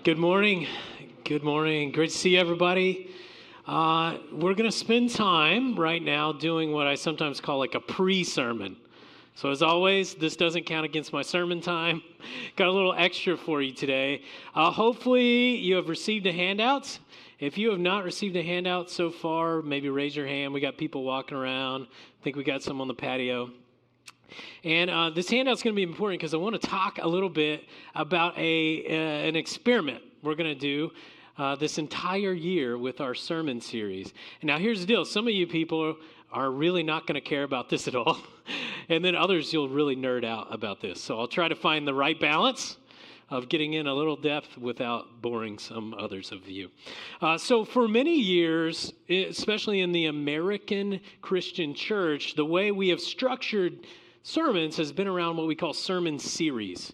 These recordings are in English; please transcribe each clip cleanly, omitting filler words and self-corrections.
Good morning. Good morning. Great to see everybody. We're going to spend time right now doing what I sometimes call like a pre-sermon. So as always, this doesn't count against my sermon time. Got a little extra for you today. Hopefully you have received a handout. If you have not received a handout so far, maybe raise your hand. We got people walking around. I think we got some on the patio. And this handout's going to be important because I want to talk a little bit about an experiment we're going to do this entire year with our sermon series. And now here's the deal. Some of you people are really not going to care about this at all. And then others, you'll really nerd out about this. So I'll try to find the right balance of getting in a little depth without boring some others of you. So for many years, especially in the American Christian church, the way we have structured sermons has been around what we call sermon series.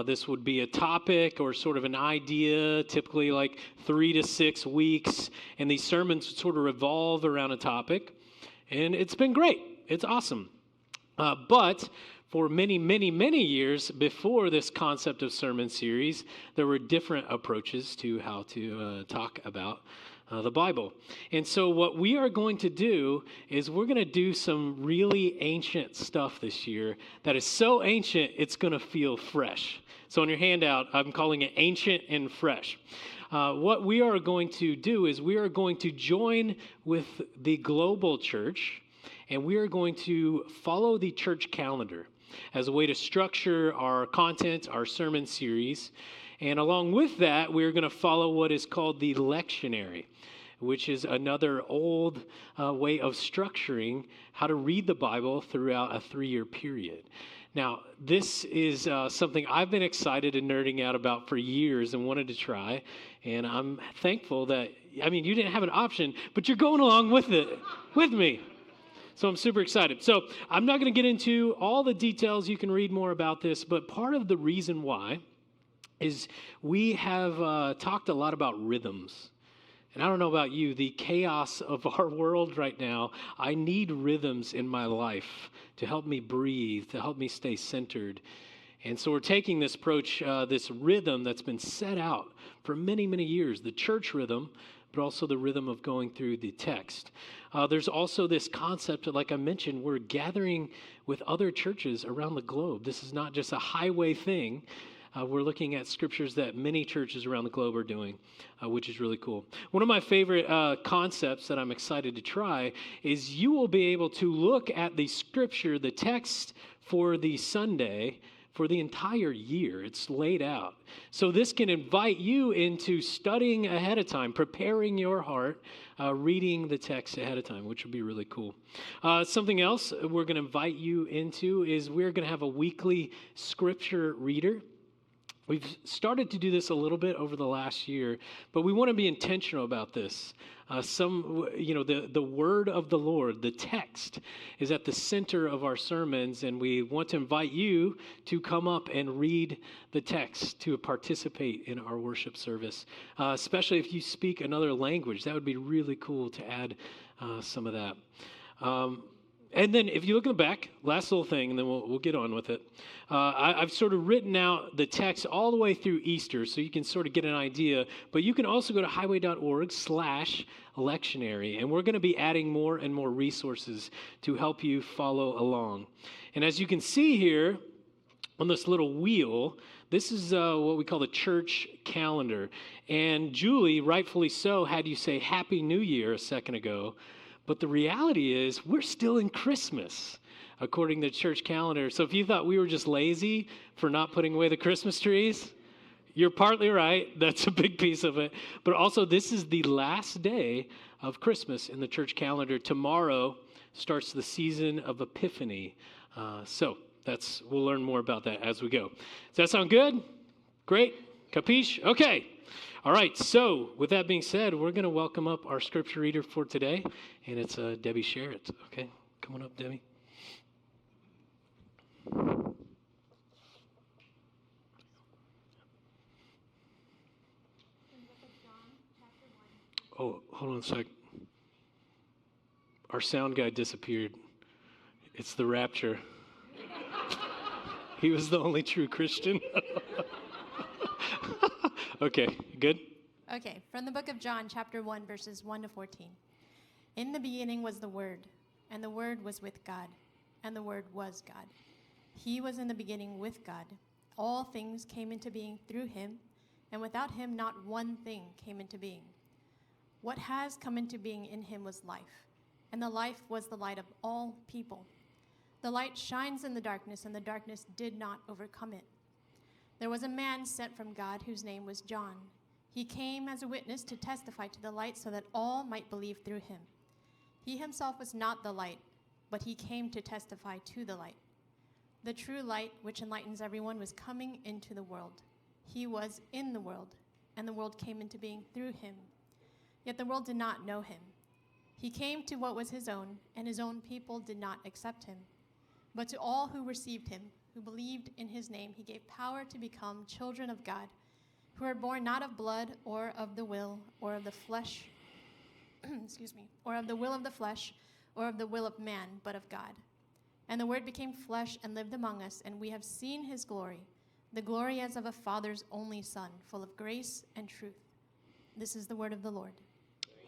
This would be a topic or sort of an idea, typically like 3 to 6 weeks, and these sermons sort of revolve around a topic, and it's been great. It's awesome. But for many, many, many years before this concept of sermon series, there were different approaches to how to talk about the Bible. And so what we are going to do is we're going to do some really ancient stuff this year that is so ancient it's going to feel fresh. So on your handout, I'm calling it ancient and fresh. What we are going to do is we are going to join with the global church, and we are going to follow the church calendar as a way to structure our content, our sermon series. And along with that, we're going to follow what is called the lectionary, which is another old way of structuring how to read the Bible throughout a 3-year period. Now, this is something I've been excited and nerding out about for years and wanted to try. And I'm thankful that, you didn't have an option, but you're going along with it, with me. So I'm super excited. So I'm not going to get into all the details. You can read more about this. But part of the reason why is we have talked a lot about rhythms. And I don't know about you, the chaos of our world right now, I need rhythms in my life to help me breathe, to help me stay centered. And so we're taking this approach, this rhythm that's been set out for many, many years, the church rhythm, but also the rhythm of going through the text. There's also this concept that, like I mentioned, we're gathering with other churches around the globe. This is not just a highway thing. We're looking at scriptures that many churches around the globe are doing, which is really cool. One of my favorite concepts that I'm excited to try is you will be able to look at the scripture, the text for the Sunday, for the entire year. It's laid out. So this can invite you into studying ahead of time, preparing your heart, reading the text ahead of time, which would be really cool. Something else we're going to invite you into is we're going to have a weekly scripture reader. We've started to do this a little bit over the last year, but we want to be intentional about this. The word of the Lord, the text, is at the center of our sermons, and we want to invite you to come up and read the text, to participate in our worship service, especially if you speak another language. That would be really cool to add some of that. And then if you look in the back, last little thing, and then we'll get on with it. I've sort of written out the text all the way through Easter, so you can sort of get an idea. But you can also go to highway.org/lectionary, and we're going to be adding more and more resources to help you follow along. And as you can see here on this little wheel, this is what we call the church calendar. And Julie, rightfully so, had you say Happy New Year a second ago. But the reality is we're still in Christmas, according to church calendar. So if you thought we were just lazy for not putting away the Christmas trees, you're partly right. That's a big piece of it. But also, this is the last day of Christmas in the church calendar. Tomorrow starts the season of Epiphany. We'll learn more about that as we go. Does that sound good? Great? Capiche? Okay. All right, so with that being said, we're going to welcome up our scripture reader for today, and it's Debbie Sherritt. Okay, come on up, Debbie. Oh, hold on a sec. Our sound guy disappeared. It's the rapture. He was the only true Christian. Okay, good? Okay, from the book of John, chapter 1, verses 1 to 14. In the beginning was the Word, and the Word was with God, and the Word was God. He was in the beginning with God. All things came into being through him, and without him not one thing came into being. What has come into being in him was life, and the life was the light of all people. The light shines in the darkness, and the darkness did not overcome it. There was a man sent from God whose name was John. He came as a witness to testify to the light so that all might believe through him. He himself was not the light, but he came to testify to the light. The true light, which enlightens everyone, was coming into the world. He was in the world, and the world came into being through him. Yet the world did not know him. He came to what was his own, and his own people did not accept him. But to all who received him, who believed in his name, he gave power to become children of God, who are born not of blood or of the will or of the flesh, or of the will of the flesh or of the will of man, but of God. And the Word became flesh and lived among us, and we have seen his glory, the glory as of a Father's only Son, full of grace and truth. This is the word of the Lord.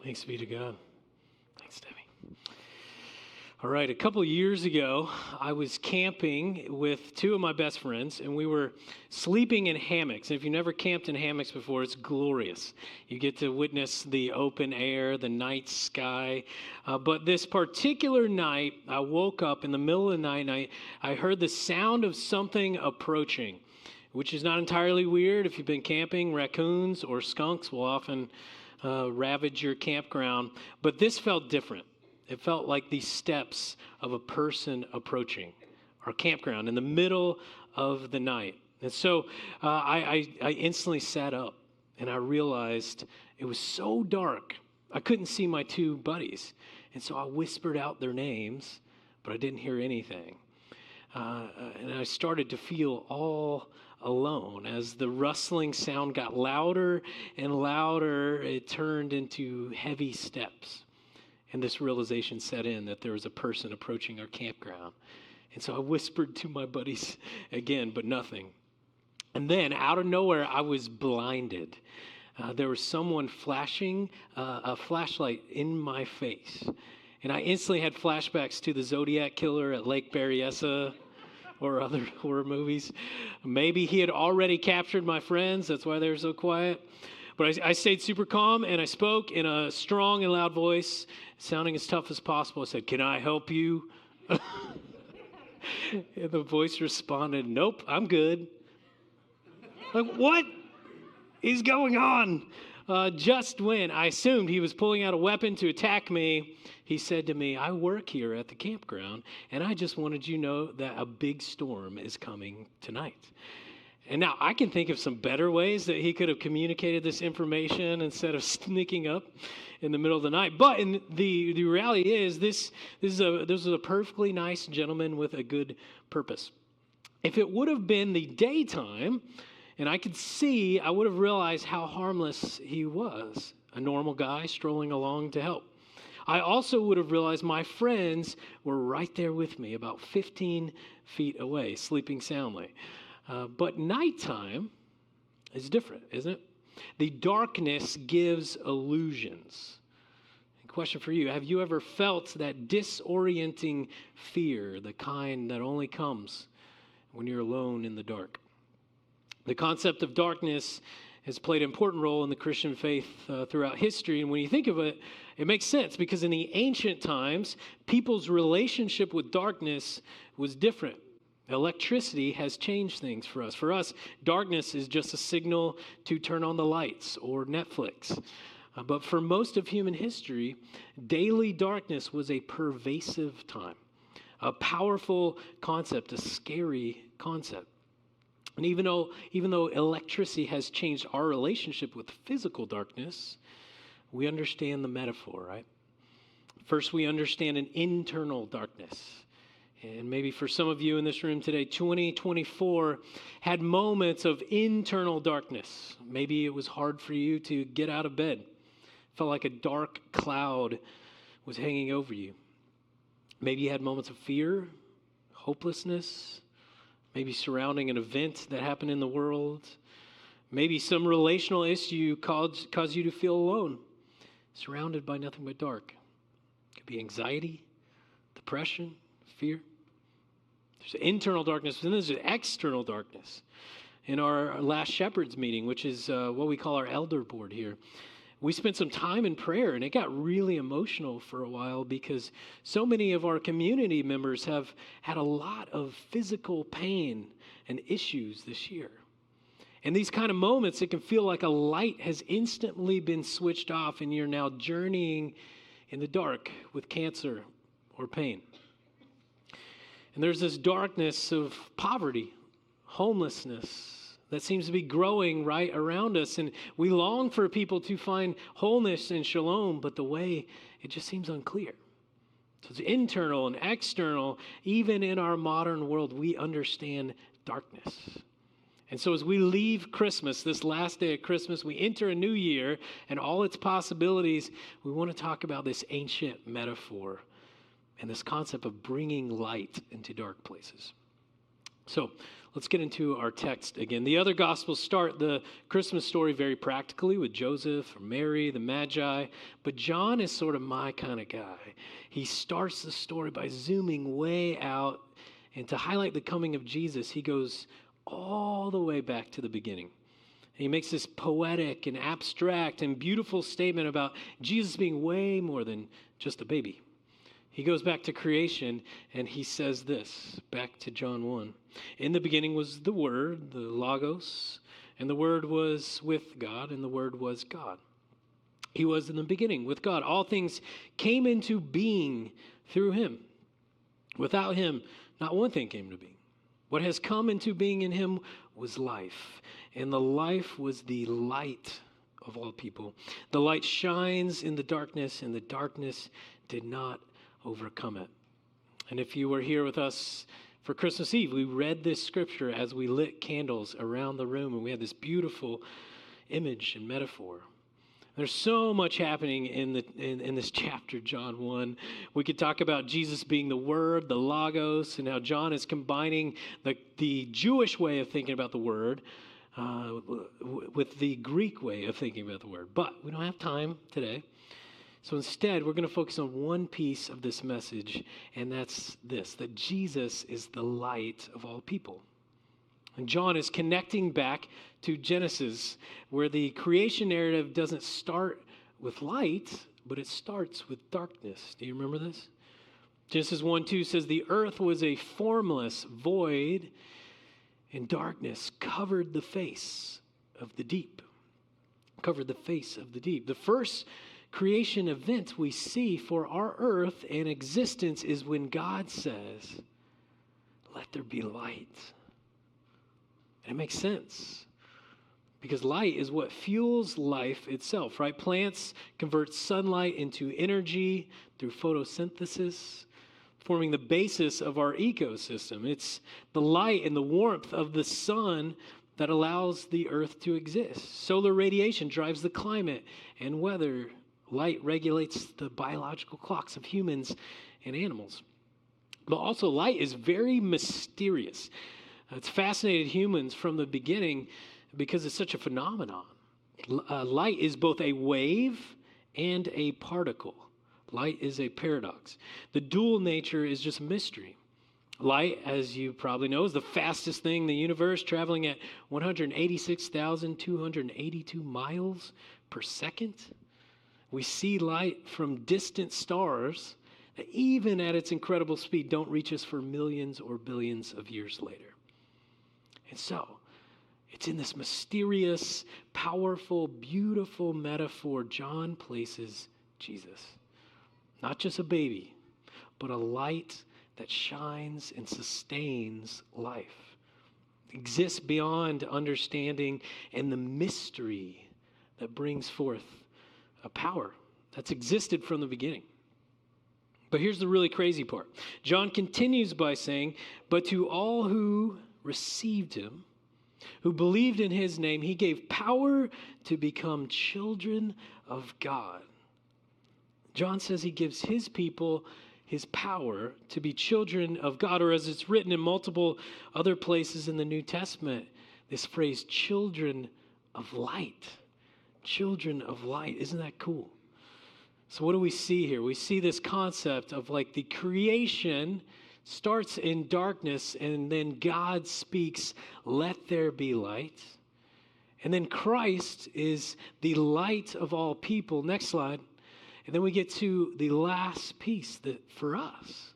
Thanks be to God. Thanks, Debbie. All right, a couple of years ago, I was camping with two of my best friends, and we were sleeping in hammocks. And if you've never camped in hammocks before, it's glorious. You get to witness the open air, the night sky. But this particular night, I woke up in the middle of the night, and I heard the sound of something approaching, which is not entirely weird. If you've been camping, raccoons or skunks will often ravage your campground. But this felt different. It felt like the steps of a person approaching our campground in the middle of the night. And so I instantly sat up, and I realized it was so dark, I couldn't see my two buddies. And so I whispered out their names, but I didn't hear anything. And I started to feel all alone. As the rustling sound got louder and louder, it turned into heavy steps. And this realization set in that there was a person approaching our campground. And so I whispered to my buddies again, but nothing. And then out of nowhere, I was blinded. There was someone flashing a flashlight in my face. And I instantly had flashbacks to the Zodiac Killer at Lake Berryessa or other horror movies. Maybe he had already captured my friends. That's why they were so quiet. But I stayed super calm, and I spoke in a strong and loud voice, sounding as tough as possible. I said, "Can I help you?" And the voice responded, "Nope, I'm good." Like, what is going on? Just when I assumed he was pulling out a weapon to attack me, he said to me, "I work here at the campground, and I just wanted you to know that a big storm is coming tonight." And now I can think of some better ways that he could have communicated this information instead of sneaking up in the middle of the night. But the reality is this is a perfectly nice gentleman with a good purpose. If it would have been the daytime and I could see, I would have realized how harmless he was, a normal guy strolling along to help. I also would have realized my friends were right there with me, about 15 feet away, sleeping soundly. But nighttime is different, isn't it? The darkness gives illusions. Question for you, have you ever felt that disorienting fear, the kind that only comes when you're alone in the dark? The concept of darkness has played an important role in the Christian faith throughout history. And when you think of it, it makes sense because in the ancient times, people's relationship with darkness was different. Electricity has changed things for us. For us, darkness is just a signal to turn on the lights or Netflix. But for most of human history, daily darkness was a pervasive time, a powerful concept, a scary concept. And even though electricity has changed our relationship with physical darkness, we understand the metaphor, right? First, we understand an internal darkness. And maybe for some of you in this room today, 2024 had moments of internal darkness. Maybe it was hard for you to get out of bed. Felt like a dark cloud was hanging over you. Maybe you had moments of fear, hopelessness, maybe surrounding an event that happened in the world. Maybe some relational issue caused you to feel alone, surrounded by nothing but dark. It could be anxiety, depression, fear. There's internal darkness, and there's external darkness. In our last Shepherds meeting, which is what we call our elder board here, we spent some time in prayer, and it got really emotional for a while because so many of our community members have had a lot of physical pain and issues this year. In these kind of moments, it can feel like a light has instantly been switched off, and you're now journeying in the dark with cancer or pain. And there's this darkness of poverty, homelessness, that seems to be growing right around us. And we long for people to find wholeness and shalom, but the way, it just seems unclear. So it's internal and external. Even in our modern world, we understand darkness. And so as we leave Christmas, this last day of Christmas, we enter a new year and all its possibilities, we want to talk about this ancient metaphor and this concept of bringing light into dark places. So let's get into our text again. The other Gospels start the Christmas story very practically with Joseph or Mary, the Magi, but John is sort of my kind of guy. He starts the story by zooming way out, and to highlight the coming of Jesus, he goes all the way back to the beginning. And he makes this poetic and abstract and beautiful statement about Jesus being way more than just a baby. He goes back to creation, and he says this, back to John 1. In the beginning was the Word, the Logos, and the Word was with God, and the Word was God. He was in the beginning with God. All things came into being through him. Without him, not one thing came to being. What has come into being in him was life, and the life was the light of all people. The light shines in the darkness, and the darkness did not overcome it. And if you were here with us for Christmas Eve, we read this scripture as we lit candles around the room, and we had this beautiful image and metaphor. There's so much happening in this chapter, John 1. We could talk about Jesus being the Word, the Logos, and how John is combining the Jewish way of thinking about the Word with the Greek way of thinking about the Word. But we don't have time today. So instead, we're going to focus on one piece of this message, and that's this, that Jesus is the light of all people. And John is connecting back to Genesis, where the creation narrative doesn't start with light, but it starts with darkness. Do you remember this? Genesis 1:2 says, the earth was a formless void, and darkness covered the face of the deep. Covered the face of the deep. The first creation event we see for our earth and existence is when God says, let there be light. And it makes sense because light is what fuels life itself, right? Plants convert sunlight into energy through photosynthesis, forming the basis of our ecosystem. It's the light and the warmth of the sun that allows the earth to exist. Solar radiation drives the climate and weather. Light regulates the biological clocks of humans and animals. But also, light is very mysterious. It's fascinated humans from the beginning because it's such a phenomenon. Light is both a wave and a particle. Light is a paradox. The dual nature is just mystery. Light, as you probably know, is the fastest thing in the universe, traveling at 186,282 miles per second. We see light from distant stars that even at its incredible speed don't reach us for millions or billions of years later. And so, it's in this mysterious, powerful, beautiful metaphor John places Jesus. Not just a baby, but a light that shines and sustains life. Exists beyond understanding and the mystery that brings forth a power that's existed from the beginning. But here's the really crazy part. John continues by saying, but to all who received him, who believed in his name, he gave power to become children of God. John says he gives his people his power to be children of God, or as it's written in multiple other places in the New Testament, this phrase, children of light. Children of light. Isn't that cool? So what do we see here? We see this concept of like the creation starts in darkness, and then God speaks, "Let there be light." And then Christ is the light of all people. Next slide. And then we get to the last piece that for us,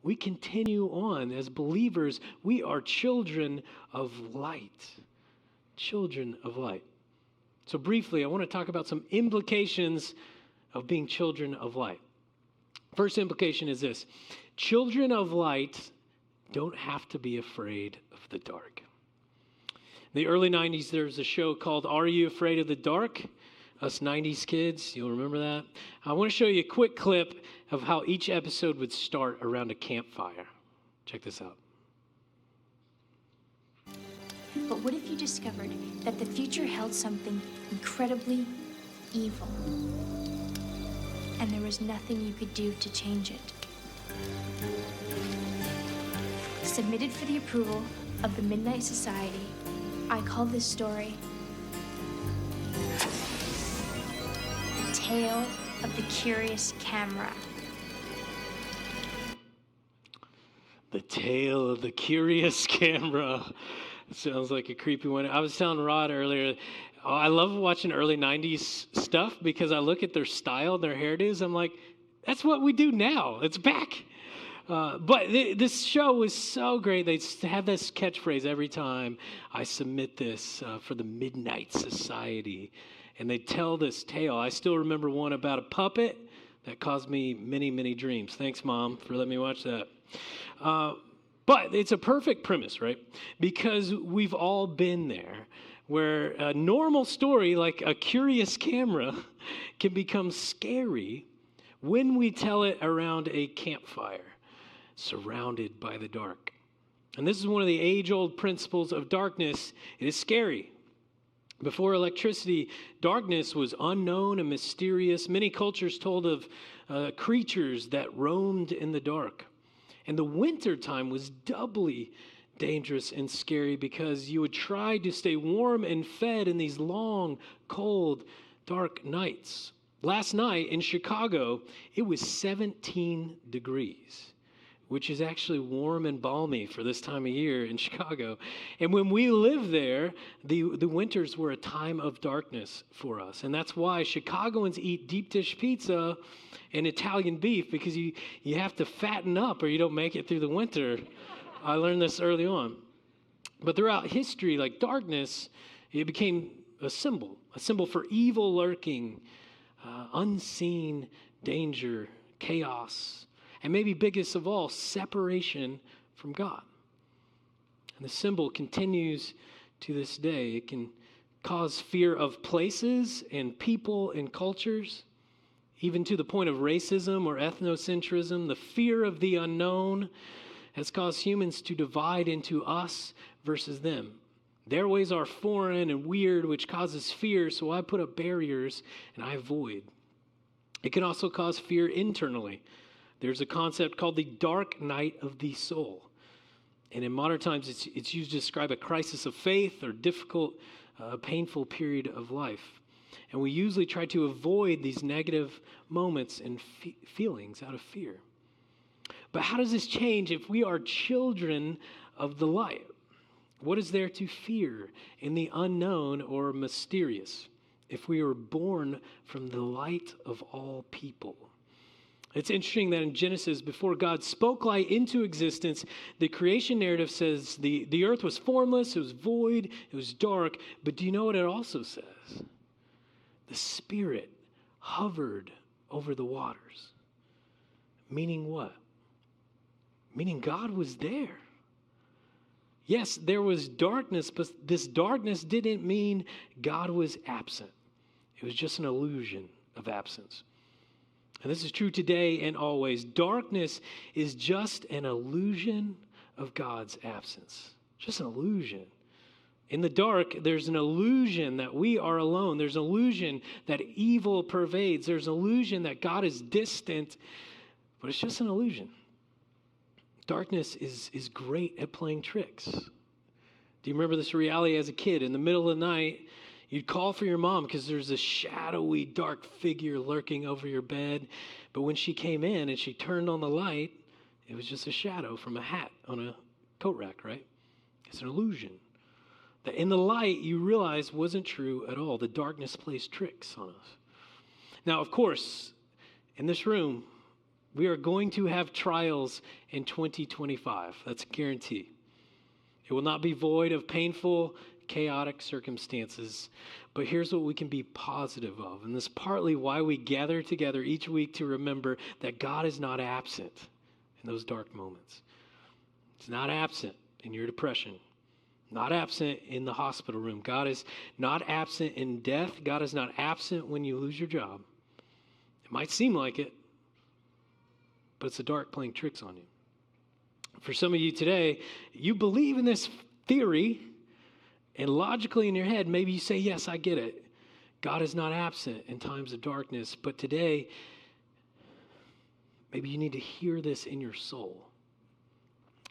we continue on as believers. We are children of light. Children of light. So briefly, I want to talk about some implications of being children of light. First implication is this: children of light don't have to be afraid of the dark. In the early 90s, there was a show called Are You Afraid of the Dark? Us 90s kids, you'll remember that. I want to show you a quick clip of how each episode would start around a campfire. Check this out. But what if you discovered that the future held something incredibly evil, and there was nothing you could do to change it? Submitted for the approval of the Midnight Society, I call this story The Tale of the Curious Camera. The Tale of the Curious Camera. Sounds like a creepy one. I was telling Rod earlier, I love watching early 90s stuff because I look at their style, their hairdos. I'm like, that's what we do now. It's back. But this show was so great. They have this catchphrase every time I submit this for the Midnight Society. And they tell this tale. I still remember one about a puppet that caused me many, many dreams. Thanks, Mom, for letting me watch that. But it's a perfect premise, right? Because we've all been there where a normal story like a curious camera can become scary when we tell it around a campfire, surrounded by the dark. And this is one of the age-old principles of darkness. It is scary. Before electricity, darkness was unknown and mysterious. Many cultures told of creatures that roamed in the dark. And the winter time was doubly dangerous and scary because you would try to stay warm and fed in these long, cold, dark nights. Last night in Chicago, it was 17 degrees, which is actually warm and balmy for this time of year in Chicago. And when we lived there, the winters were a time of darkness for us. And that's why Chicagoans eat deep dish pizza and Italian beef, because you have to fatten up or you don't make it through the winter. I learned this early on. But throughout history, like darkness, it became a symbol for evil lurking, unseen danger, chaos, and maybe biggest of all, separation from God. And the symbol continues to this day. It can cause fear of places and people and cultures, even to the point of racism or ethnocentrism. The fear of the unknown has caused humans to divide into us versus them. Their ways are foreign and weird, which causes fear, so I put up barriers and I avoid. It can also cause fear internally. There's a concept called the dark night of the soul. And in modern times, it's used to describe a crisis of faith or difficult, painful period of life. And we usually try to avoid these negative moments and feelings out of fear. But how does this change if we are children of the light? What is there to fear in the unknown or mysterious if we are born from the light of all people? It's interesting that in Genesis, before God spoke light into existence, the creation narrative says the earth was formless, it was void, it was dark. But do you know what it also says? The Spirit hovered over the waters. Meaning what? Meaning God was there. Yes, there was darkness, but this darkness didn't mean God was absent. It was just an illusion of absence. And this is true today and always. Darkness is just an illusion of God's absence. Just an illusion. In the dark, there's an illusion that we are alone. There's an illusion that evil pervades. There's an illusion that God is distant, but it's just an illusion. Darkness is great at playing tricks. Do you remember this reality as a kid? In the middle of the night, You'd call for your mom because there's a shadowy, dark figure lurking over your bed. But when she came in and she turned on the light, it was just a shadow from a hat on a coat rack, right? It's an illusion that in the light you realize wasn't true at all. The darkness plays tricks on us. Now, of course, in this room, we are going to have trials in 2025. That's a guarantee. It will not be void of painful, chaotic circumstances. But here's what we can be positive of. And this is partly why we gather together each week to remember that God is not absent in those dark moments. It's not absent in your depression. Not absent in the hospital room. God is not absent in death. God is not absent when you lose your job. It might seem like it, but it's the dark playing tricks on you. For some of you today, you believe in this theory, and logically in your head, maybe you say, yes, I get it. God is not absent in times of darkness. But today, maybe you need to hear this in your soul,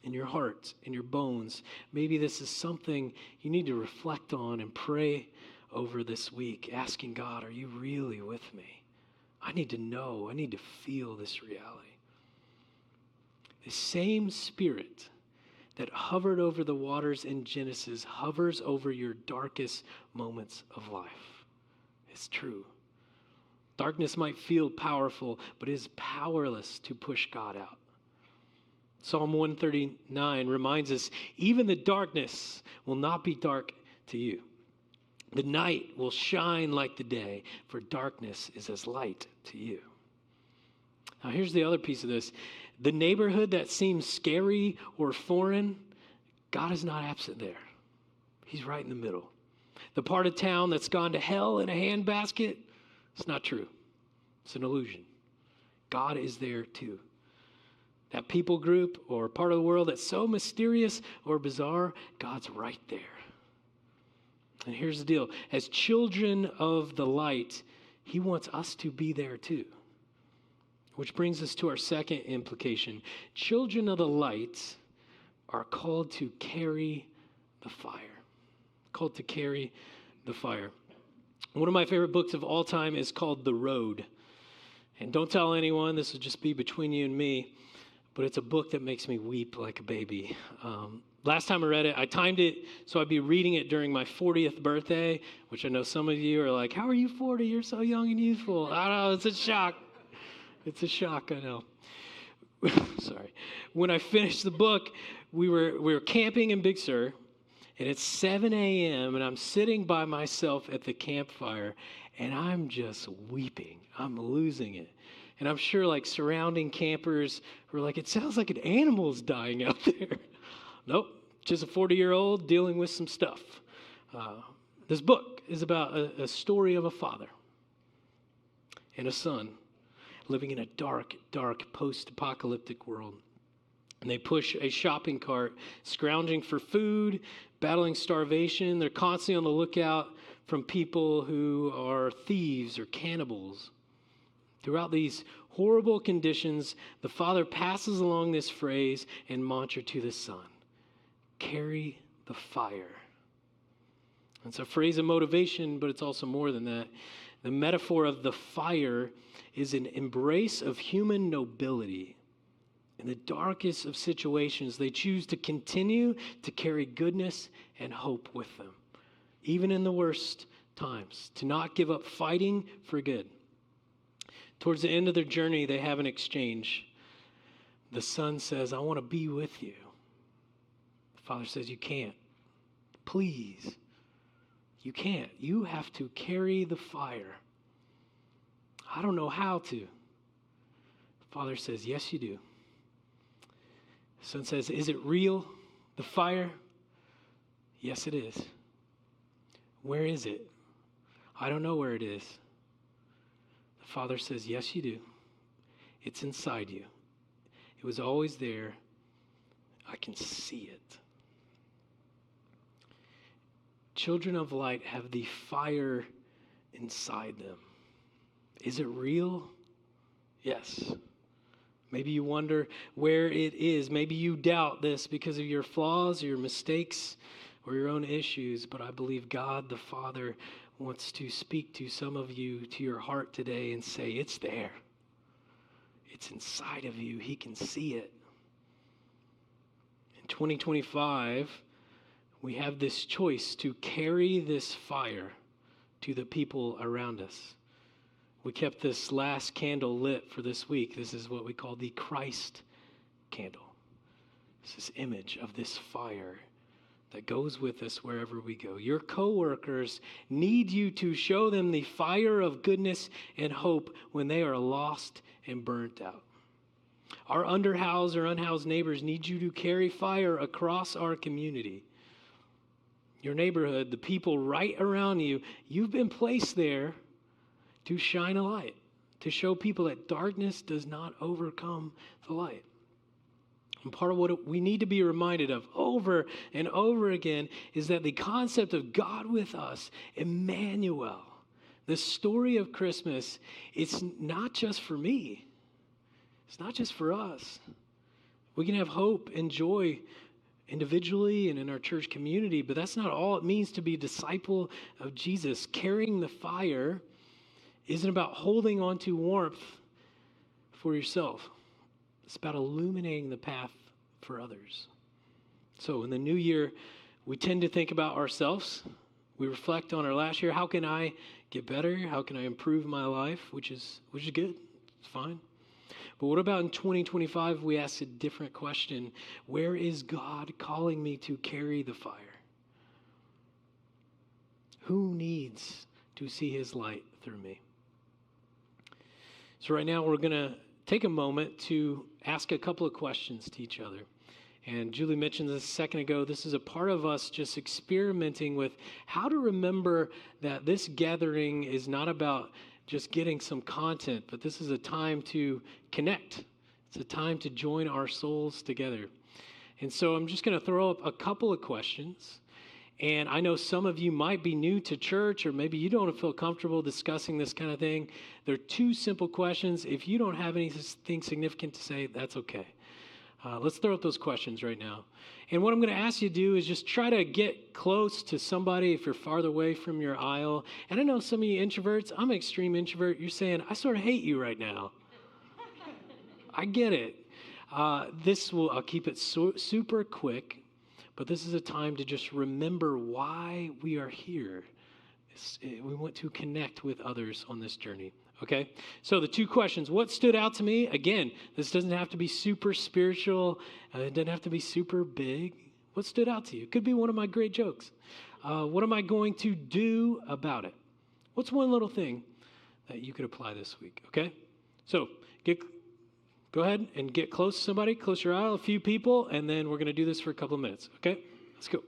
in your heart, in your bones. Maybe this is something you need to reflect on and pray over this week, asking God, are you really with me? I need to know. I need to feel this reality. The same Spirit that hovered over the waters in Genesis hovers over your darkest moments of life. It's true. Darkness might feel powerful, but it is powerless to push God out. Psalm 139 reminds us, even the darkness will not be dark to you. The night will shine like the day, for darkness is as light to you. Now here's the other piece of this. The neighborhood that seems scary or foreign, God is not absent there. He's right in the middle. The part of town that's gone to hell in a handbasket, it's not true. It's an illusion. God is there too. That people group or part of the world that's so mysterious or bizarre, God's right there. And here's the deal. As children of the light, he wants us to be there too. Which brings us to our second implication. Children of the light are called to carry the fire. Called to carry the fire. One of my favorite books of all time is called The Road. And don't tell anyone, this will just be between you and me, but it's a book that makes me weep like a baby. Last time I read it, I timed it so I'd be reading it during my 40th birthday, which I know some of you are like, how are you 40? You're so young and youthful. I know, it's a shock. It's a shock, I know. Sorry. When I finished the book, we were camping in Big Sur, and it's 7 a.m., and I'm sitting by myself at the campfire, and I'm just weeping. I'm losing it. And I'm sure like surrounding campers were like, it sounds like an animal's dying out there. Nope, just a 40-year-old dealing with some stuff. This book is about a story of a father and a son living in a dark, dark post-apocalyptic world. And they push a shopping cart, scrounging for food, battling starvation. They're constantly on the lookout from people who are thieves or cannibals. Throughout these horrible conditions, the father passes along this phrase and mantra to the son: carry the fire. It's a phrase of motivation, but it's also more than that. The metaphor of the fire is an embrace of human nobility. In the darkest of situations, they choose to continue to carry goodness and hope with them, even in the worst times, to not give up fighting for good. Towards the end of their journey, they have an exchange. The son says, I want to be with you. The father says, you can't. Please. You can't. You have to carry the fire. I don't know how to. The father says, yes, you do. The son says, is it real, the fire? Yes, it is. Where is it? I don't know where it is. The father says, yes, you do. It's inside you. It was always there. I can see it. Children of light have the fire inside them. Is it real? Yes. Maybe you wonder where it is. Maybe you doubt this because of your flaws, your mistakes, or your own issues, but I believe God the Father wants to speak to some of you, to your heart today, and say, it's there. It's inside of you. He can see it. In 2025, we have this choice to carry this fire to the people around us. We kept this last candle lit for this week. This is what we call the Christ candle. It's this image of this fire that goes with us wherever we go. Your coworkers need you to show them the fire of goodness and hope when they are lost and burnt out. Our underhoused or unhoused neighbors need you to carry fire across our community. Your neighborhood, the people right around you, you've been placed there to shine a light, to show people that darkness does not overcome the light. And part of what we need to be reminded of over and over again is that the concept of God with us, Emmanuel, the story of Christmas, it's not just for me. It's not just for us. We can have hope and joy individually and in our church community, but that's not all it means to be a disciple of Jesus. Carrying the fire isn't about holding on to warmth for yourself. It's about illuminating the path for others. So in the new year, we tend to think about ourselves. We reflect on our last year. How can I get better? How can I improve my life? Which is good. It's fine. But what about in 2025? We ask a different question. Where is God calling me to carry the fire? Who needs to see his light through me? So right now we're going to take a moment to ask a couple of questions to each other. And Julie mentioned this a second ago. This is a part of us just experimenting with how to remember that this gathering is not about just getting some content, but this is a time to connect. It's a time to join our souls together. And so I'm just going to throw up a couple of questions. And I know some of you might be new to church, or maybe you don't feel comfortable discussing this kind of thing. They're two simple questions. If you don't have anything significant to say, that's okay. Let's throw out those questions right now. And what I'm going to ask you to do is just try to get close to somebody if you're farther away from your aisle. And I know some of you introverts, I'm an extreme introvert. You're saying, I sort of hate you right now. I get it. I'll keep it super quick. But this is a time to just remember why we are here. We want to connect with others on this journey. Okay? So the two questions. What stood out to me? Again, this doesn't have to be super spiritual. It doesn't have to be super big. What stood out to you? It could be one of my great jokes. What am I going to do about it? What's one little thing that you could apply this week? Okay? So go ahead and get close to somebody, close your aisle, a few people, and then we're going to do this for a couple of minutes. Okay? Let's go.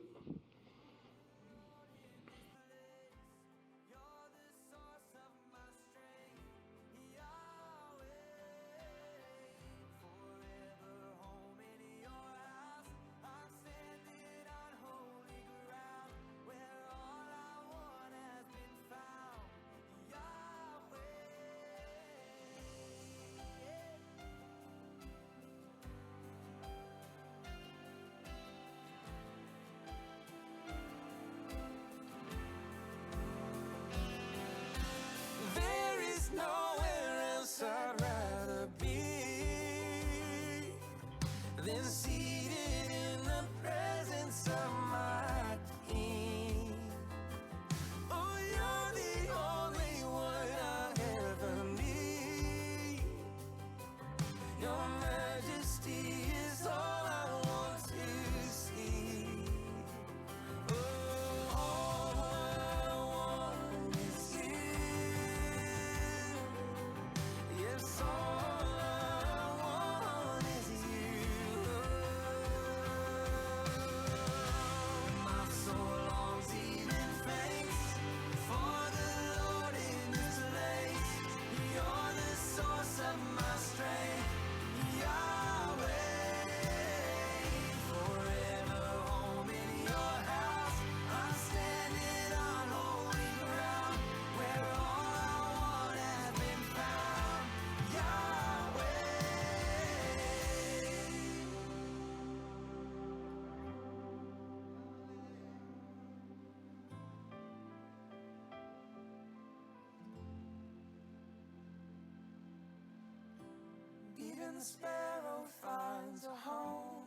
the sparrow finds a home.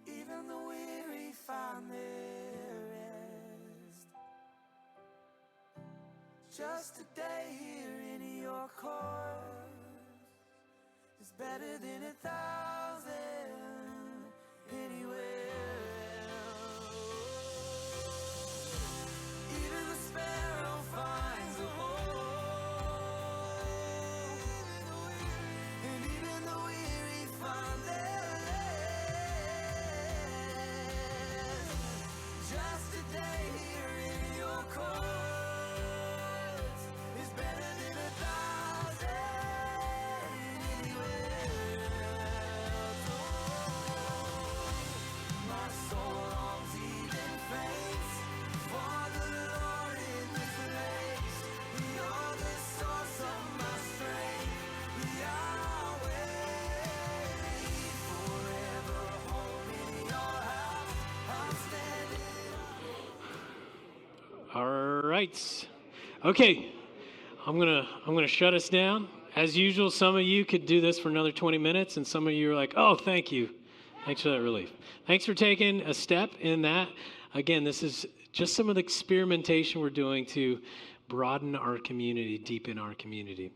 Even the weary find their rest. Just a day here in your course is better than 1,000 anywhere else. Even the sparrow finds a home, and even the weary find their rest. Just a day here in your courts is better than 1,000 anywhere else. My soul longs even faints for the Lord in this place. You're the source of my strength, Yahweh. Forever home in your house, I'm standing. All right. Okay. I'm gonna shut us down. As usual, some of you could do this for another 20 minutes, and some of you are like, "Oh, thank you. Thanks for that relief." Thanks for taking a step in that. Again, this is just some of the experimentation we're doing to broaden our community, deepen our community.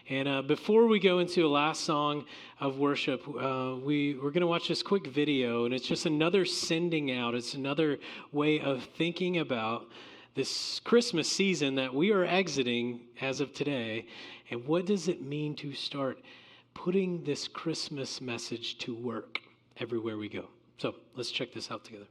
And before we go into a last song of worship, we're going to watch this quick video, and it's just another sending out. It's another way of thinking about this Christmas season that we are exiting as of today, and what does it mean to start putting this Christmas message to work everywhere we go. So let's check this out together.